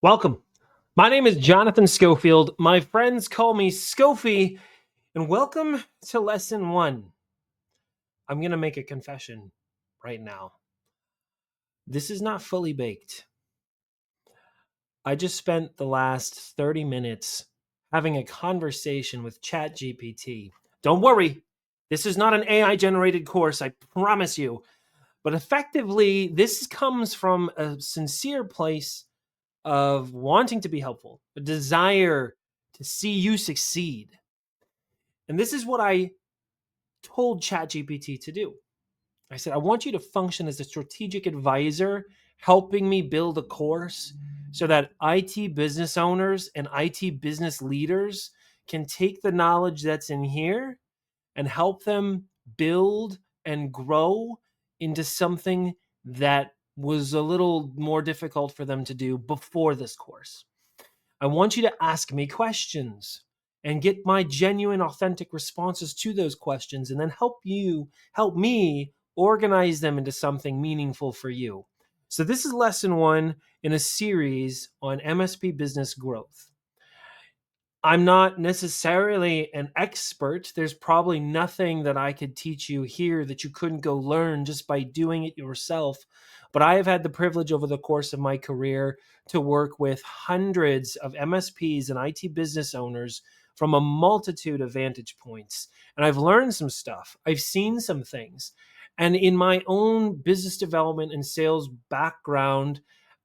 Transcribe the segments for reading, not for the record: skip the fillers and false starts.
Welcome. My name is Jonathan Schofield. My friends call me Scofie, and welcome to lesson one. I'm going to make a confession right now. This is not fully baked. I just spent the last 30 minutes having a conversation with ChatGPT. Don't worry, this is not an AI generated course, I promise you. But effectively, this comes from a sincere place of wanting to be helpful, a desire to see you succeed. And this is what I told ChatGPT to do. I said, I want you to function as a strategic advisor, helping me build a course so that IT business owners and IT business leaders can take the knowledge that's in here and help them build and grow into something that was a little more difficult for them to do before this course. I want you to ask me questions and get my genuine, authentic responses to those questions, and then help me organize them into something meaningful for you. So, this is lesson one in a series on MSP business growth. I'm not necessarily an expert. There's probably nothing that I could teach you here that you couldn't go learn just by doing it yourself. But I have had the privilege over the course of my career to work with hundreds of MSPs and IT business owners from a multitude of vantage points. And I've learned some stuff. I've seen some things. And in my own business development and sales background,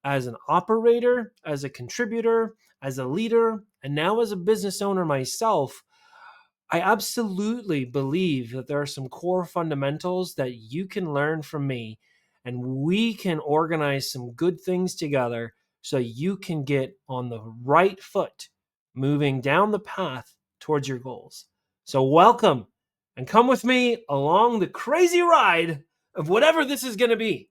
as an operator, as a contributor, as a leader, and now as a business owner myself, I absolutely believe that there are some core fundamentals that you can learn from me, and we can organize some good things together so you can get on the right foot moving down the path towards your goals. So, welcome and come with me along the crazy ride of whatever this is going to be.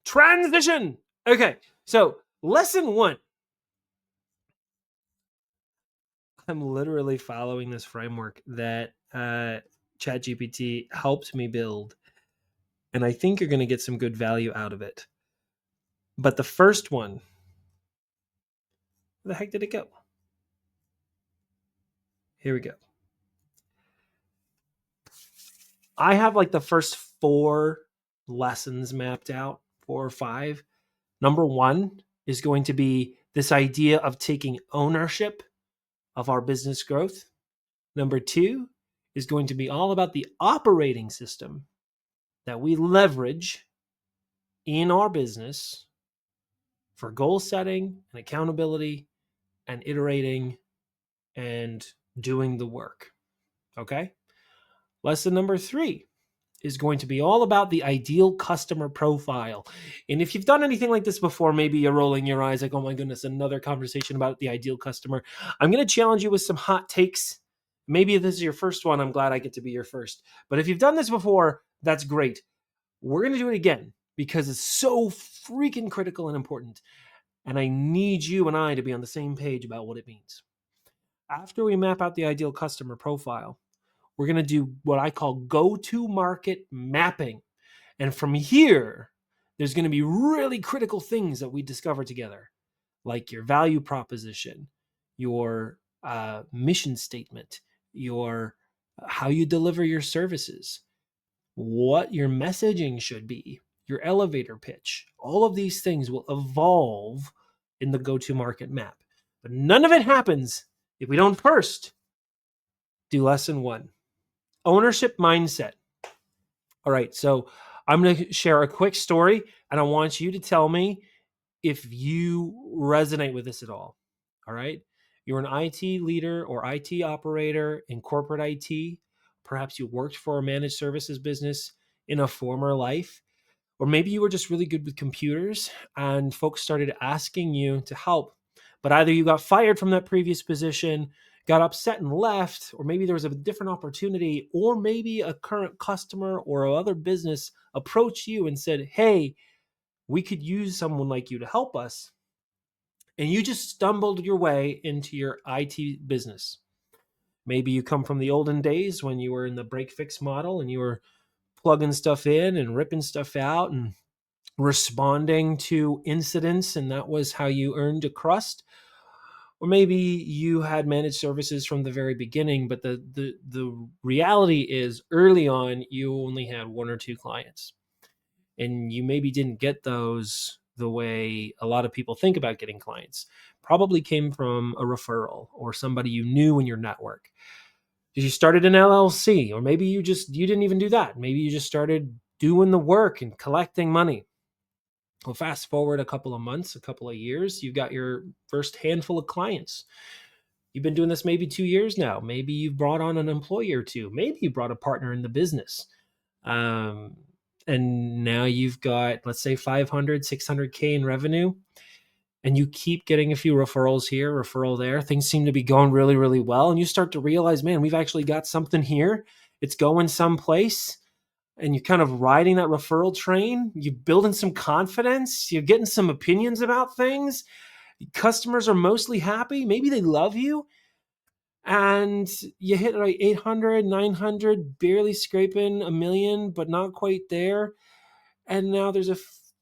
Transition. Okay, so lesson one. I'm literally following this framework that ChatGPT helped me build, and I think you're going to get some good value out of it. But the first one, where the heck did it go? Here we go. I have like the first 4 lessons mapped out, 4 or 5. Number one is going to be this idea of taking ownership of our business growth. Number 2 is going to be all about the operating system that we leverage in our business for goal setting and accountability and iterating and doing the work. Okay? Lesson number 3 is going to be all about the ideal customer profile. And if you've done anything like this before, maybe you're rolling your eyes like, oh my goodness, another conversation about the ideal customer. I'm going to challenge you with some hot takes. Maybe if this is your first one, I'm glad I get to be your first. But if you've done this before, that's great. We're going to do it again because it's so freaking critical and important. And I need you and I to be on the same page about what it means. After we map out the ideal customer profile, we're going to do what I call go-to-market mapping. And from here, there's going to be really critical things that we discover together, like your value proposition, your mission statement, your how you deliver your services, what your messaging should be, your elevator pitch. All of these things will evolve in the go-to-market map. But none of it happens if we don't first do lesson one. Ownership mindset. All right, so I'm going to share a quick story, and I want you to tell me if you resonate with this at all. All right, you're an IT leader or IT operator in corporate IT. Perhaps you worked for a managed services business in a former life, or maybe you were just really good with computers and folks started asking you to help. But either you got fired from that previous position, got upset and left, or maybe there was a different opportunity, or maybe a current customer or other business approached you and said, hey, we could use someone like you to help us. And you just stumbled your way into your IT business. Maybe you come from the olden days when you were in the break fix model and you were plugging stuff in and ripping stuff out and responding to incidents, and that was how you earned a crust. Or maybe you had managed services from the very beginning, but the reality is early on you only had one or two clients, and you maybe didn't get those the way a lot of people think about getting clients. Probably came from a referral or somebody you knew in your network. You started an LLC, or maybe you didn't even do that. Maybe you just started doing the work and collecting money. Well, fast forward a couple of months, a couple of years, you've got your first handful of clients. You've been doing this maybe 2 years now. Maybe you've brought on an employee or two. Maybe you brought a partner in the business. Um, and now you've got, let's say, 500, 600K in revenue, and you keep getting a few referrals here, referral there. Things seem to be going really, really well. And you start to realize, man, we've actually got something here. It's going someplace. And you're kind of riding that referral train. You're building some confidence. You're getting some opinions about things. Customers are mostly happy. Maybe they love you. And you hit like 800, 900, barely scraping a million, but not quite there. And now there's a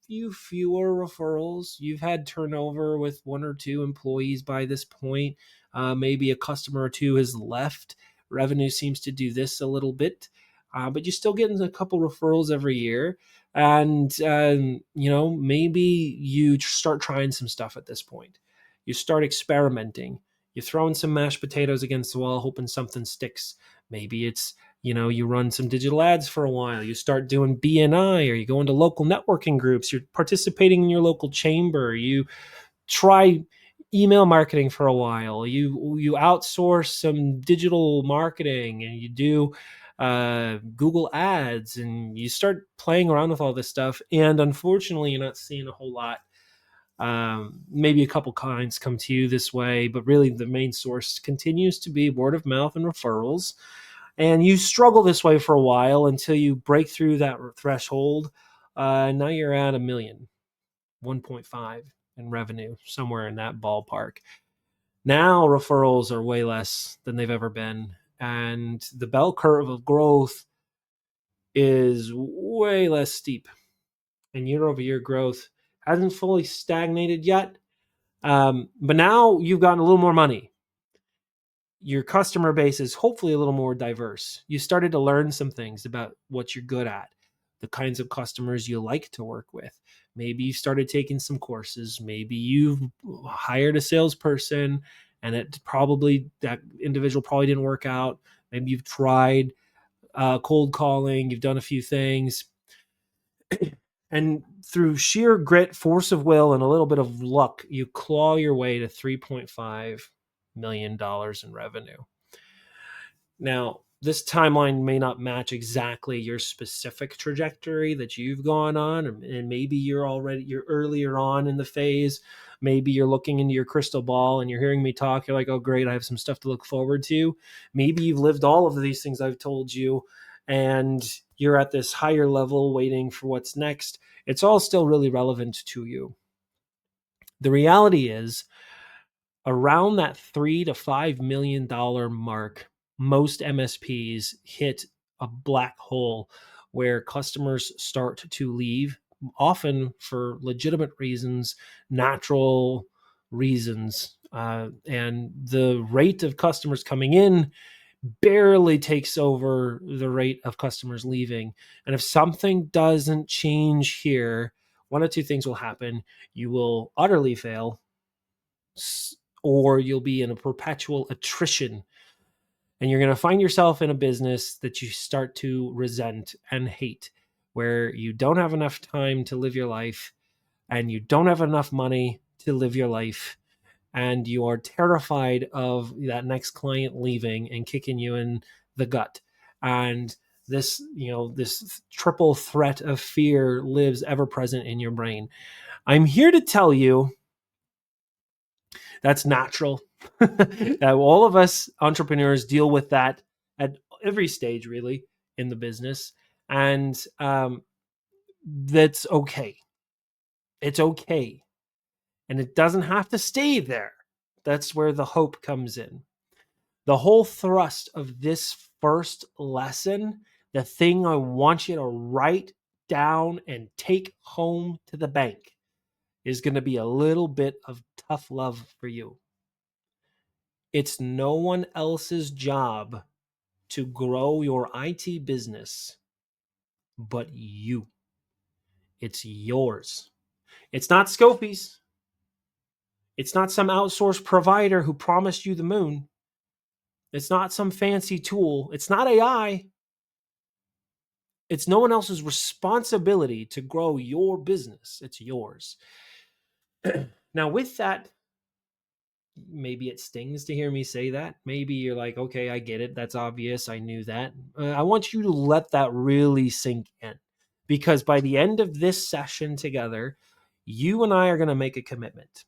few fewer referrals. You've had turnover with one or two employees by this point. Maybe a customer or two has left. Revenue seems to do this a little bit, but you're still getting a couple referrals every year. And, maybe you start trying some stuff at this point. You start experimenting. You're throwing some mashed potatoes against the wall, hoping something sticks. Maybe it's you run some digital ads for a while, you start doing BNI, or you go into local networking groups, you're participating in your local chamber, you try email marketing for a while, you outsource some digital marketing, and you do Google ads, and you start playing around with all this stuff. And unfortunately, you're not seeing a whole lot. Maybe a couple clients come to you this way, but really the main source continues to be word of mouth and referrals. And you struggle this way for a while until you break through that threshold. Now you're at 1 million, 1.5 in revenue, somewhere in that ballpark. Now referrals are way less than they've ever been. And the bell curve of growth is way less steep. And year over year growth hasn't fully stagnated yet. But now you've gotten a little more money. Your customer base is hopefully a little more diverse. You started to learn some things about what you're good at, the kinds of customers you like to work with. Maybe you started taking some courses. Maybe you've hired a salesperson and that individual probably didn't work out. Maybe you've tried cold calling. You've done a few things. And through sheer grit, force of will, and a little bit of luck, you claw your way to $3.5 million in revenue. Now, this timeline may not match exactly your specific trajectory that you've gone on, and maybe you're earlier on in the phase. Maybe you're looking into your crystal ball and you're hearing me talk. You're like, oh, great, I have some stuff to look forward to. Maybe you've lived all of these things I've told you, and you're at this higher level waiting for what's next. It's all still really relevant to you. The reality is, around that $3 to $5 million mark, most MSPs hit a black hole where customers start to leave, often for legitimate reasons, natural reasons. And the rate of customers coming in barely takes over the rate of customers leaving. And if something doesn't change here, one of two things will happen. You will utterly fail, or you'll be in a perpetual attrition. And you're going to find yourself in a business that you start to resent and hate, where you don't have enough time to live your life, and you don't have enough money to live your life, and you are terrified of that next client leaving and kicking you in the gut. And this triple threat of fear lives ever present in your brain. I'm here to tell you that's natural. All of us entrepreneurs deal with that at every stage, really, in the business. And that's okay. It's okay. And it doesn't have to stay there. That's where the hope comes in. The whole thrust of this first lesson, the thing I want you to write down and take home to the bank is going to be a little bit of tough love for you. It's no one else's job to grow your IT business but you. It's yours. It's not Scopey's. It's not some outsourced provider who promised you the moon. It's not some fancy tool. It's not AI. It's no one else's responsibility to grow your business. It's yours. Now, with that, maybe it stings to hear me say that. Maybe you're like, okay, I get it. That's obvious. I knew that. I want you to let that really sink in, because by the end of this session together, you and I are going to make a commitment.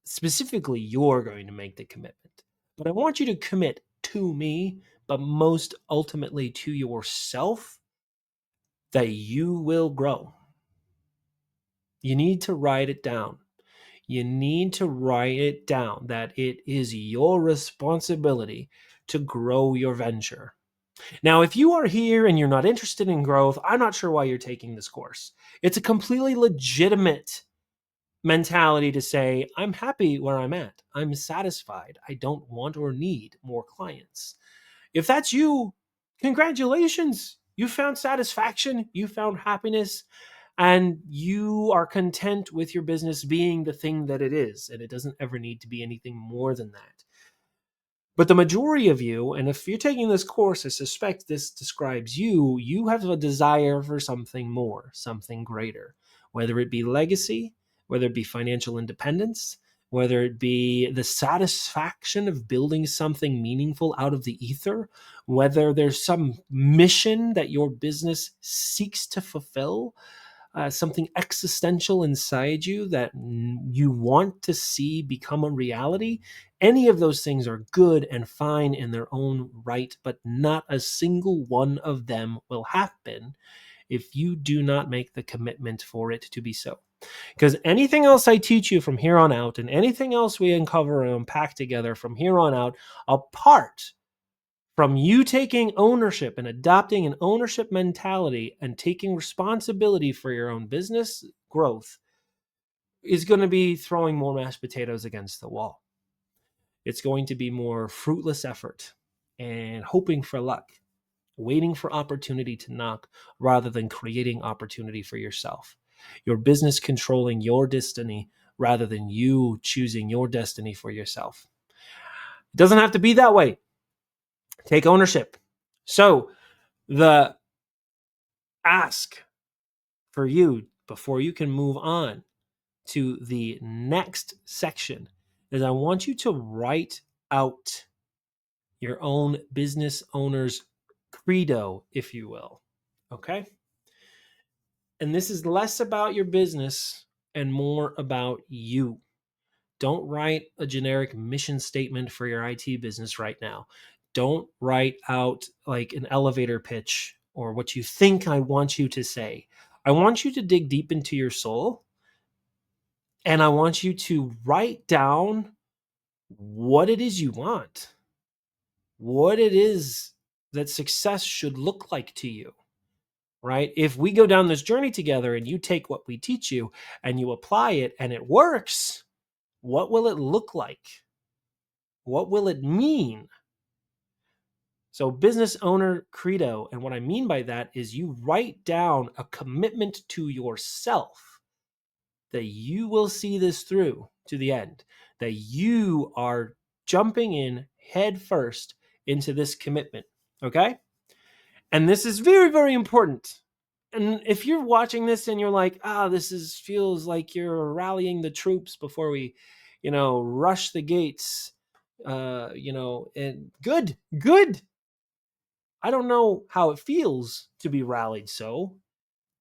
Specifically, you're going to make the commitment. But I want you to commit to me, but most ultimately to yourself, that you will grow. You need to write it down. You need to write it down that it is your responsibility to grow your venture. Now, if you are here and you're not interested in growth, I'm not sure why you're taking this course. It's a completely legitimate mentality to say, I'm happy where I'm at. I'm satisfied. I don't want or need more clients. If that's you, congratulations. You found satisfaction. You found happiness. And you are content with your business being the thing that it is. And it doesn't ever need to be anything more than that. But the majority of you, and if you're taking this course, I suspect this describes you, you have a desire for something more, something greater, whether it be legacy, whether it be financial independence, whether it be the satisfaction of building something meaningful out of the ether, whether there's some mission that your business seeks to fulfill, something existential inside you that you want to see become a reality. Any of those things are good and fine in their own right, but not a single one of them will happen if you do not make the commitment for it to be so. Because anything else I teach you from here on out, and anything else we uncover and unpack together from here on out, apart from you taking ownership and adopting an ownership mentality and taking responsibility for your own business growth, is going to be throwing more mashed potatoes against the wall. It's going to be more fruitless effort and hoping for luck, waiting for opportunity to knock rather than creating opportunity for yourself. Your business controlling your destiny rather than you choosing your destiny for yourself. It doesn't have to be that way. Take ownership. So the ask for you before you can move on to the next section is I want you to write out your own business owner's credo, if you will. Okay? And this is less about your business and more about you. Don't write a generic mission statement for your IT business right now. Don't write out like an elevator pitch or what you think I want you to say. I want you to dig deep into your soul, and I want you to write down what it is you want, what it is that success should look like to you, right? If we go down this journey together and you take what we teach you and you apply it and it works, what will it look like? What will it mean? So business owner credo, and what I mean by that is you write down a commitment to yourself that you will see this through to the end, that you are jumping in head first into this commitment, okay? And this is very, very important. And if you're watching this and you're like, this feels like you're rallying the troops before we, rush the gates, and good. I don't know how it feels to be rallied so,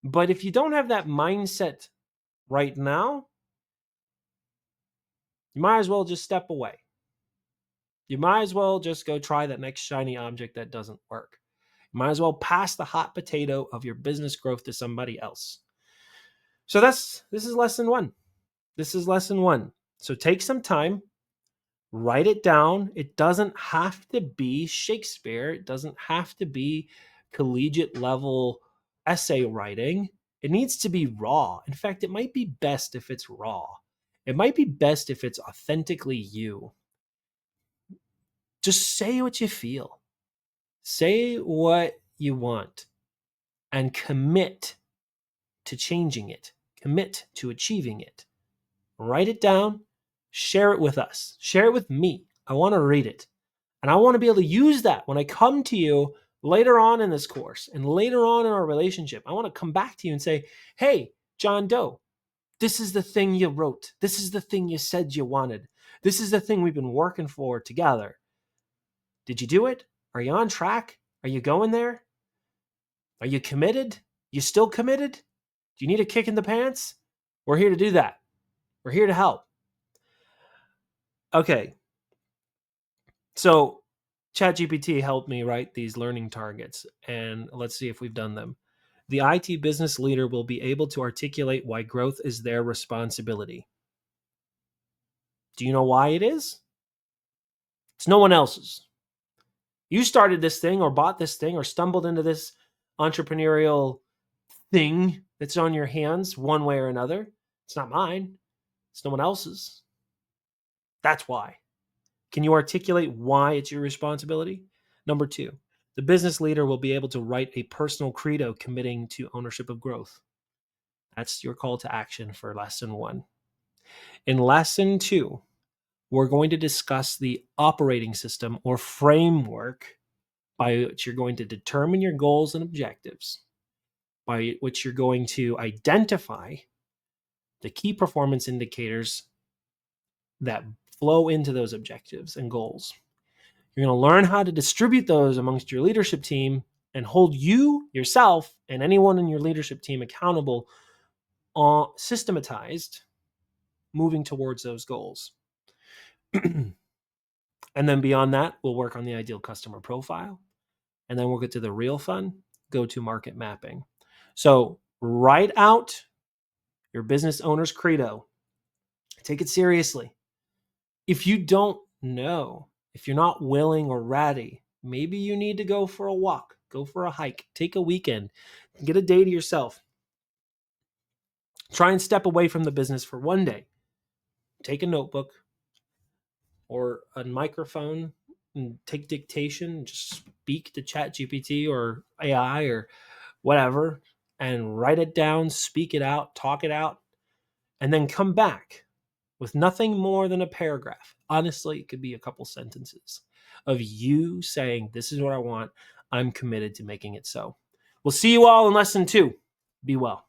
but if you don't have that mindset right now, you might as well just step away. You might as well just go try that next shiny object that doesn't work. You might as well pass the hot potato of your business growth to somebody else. So this is lesson one. This is lesson one. So take some time, write it down. It doesn't have to be Shakespeare. It doesn't have to be collegiate level essay writing, it needs to be raw. In fact, it might be best if it's raw. It might be best if it's authentically you. Just say what you feel. Say what you want and commit to changing it. Commit to achieving it. Write it down. Share it with us. Share it with me. I want to read it. And I want to be able to use that when I come to you later on in this course and later on in our relationship. I want to come back to you and say, hey, John Doe, this is the thing you wrote. This is the thing you said you wanted. This is the thing we've been working for together. Did you do it? Are you on track? Are you going there? Are you committed? You still committed? Do you need a kick in the pants? We're here to do that. We're here to help. Okay. So ChatGPT helped me write these learning targets, and let's see if we've done them. The IT business leader will be able to articulate why growth is their responsibility. Do you know why it is? It's no one else's. You started this thing or bought this thing or stumbled into this entrepreneurial thing that's on your hands one way or another. It's not mine. It's no one else's. That's why. Can you articulate why it's your responsibility? Number 2, the business leader will be able to write a personal credo committing to ownership of growth. That's your call to action for lesson 1. In lesson 2, we're going to discuss the operating system or framework by which you're going to determine your goals and objectives, by which you're going to identify the key performance indicators that flow into those objectives and goals. You're going to learn how to distribute those amongst your leadership team and hold you, yourself, and anyone in your leadership team accountable, systematized, moving towards those goals. And then beyond that, we'll work on the ideal customer profile. And then we'll get to the real fun, go-to-market mapping. So write out your business owner's credo. Take it seriously. If you don't know, if you're not willing or ready, maybe you need to go for a walk, go for a hike, take a weekend, get a day to yourself. Try and step away from the business for one day. Take a notebook or a microphone and take dictation. Just speak to ChatGPT or AI or whatever and write it down, speak it out, talk it out, and then come back with nothing more than a paragraph. Honestly, it could be a couple sentences of you saying, this is what I want. I'm committed to making it so. We'll see you all in lesson 2. Be well.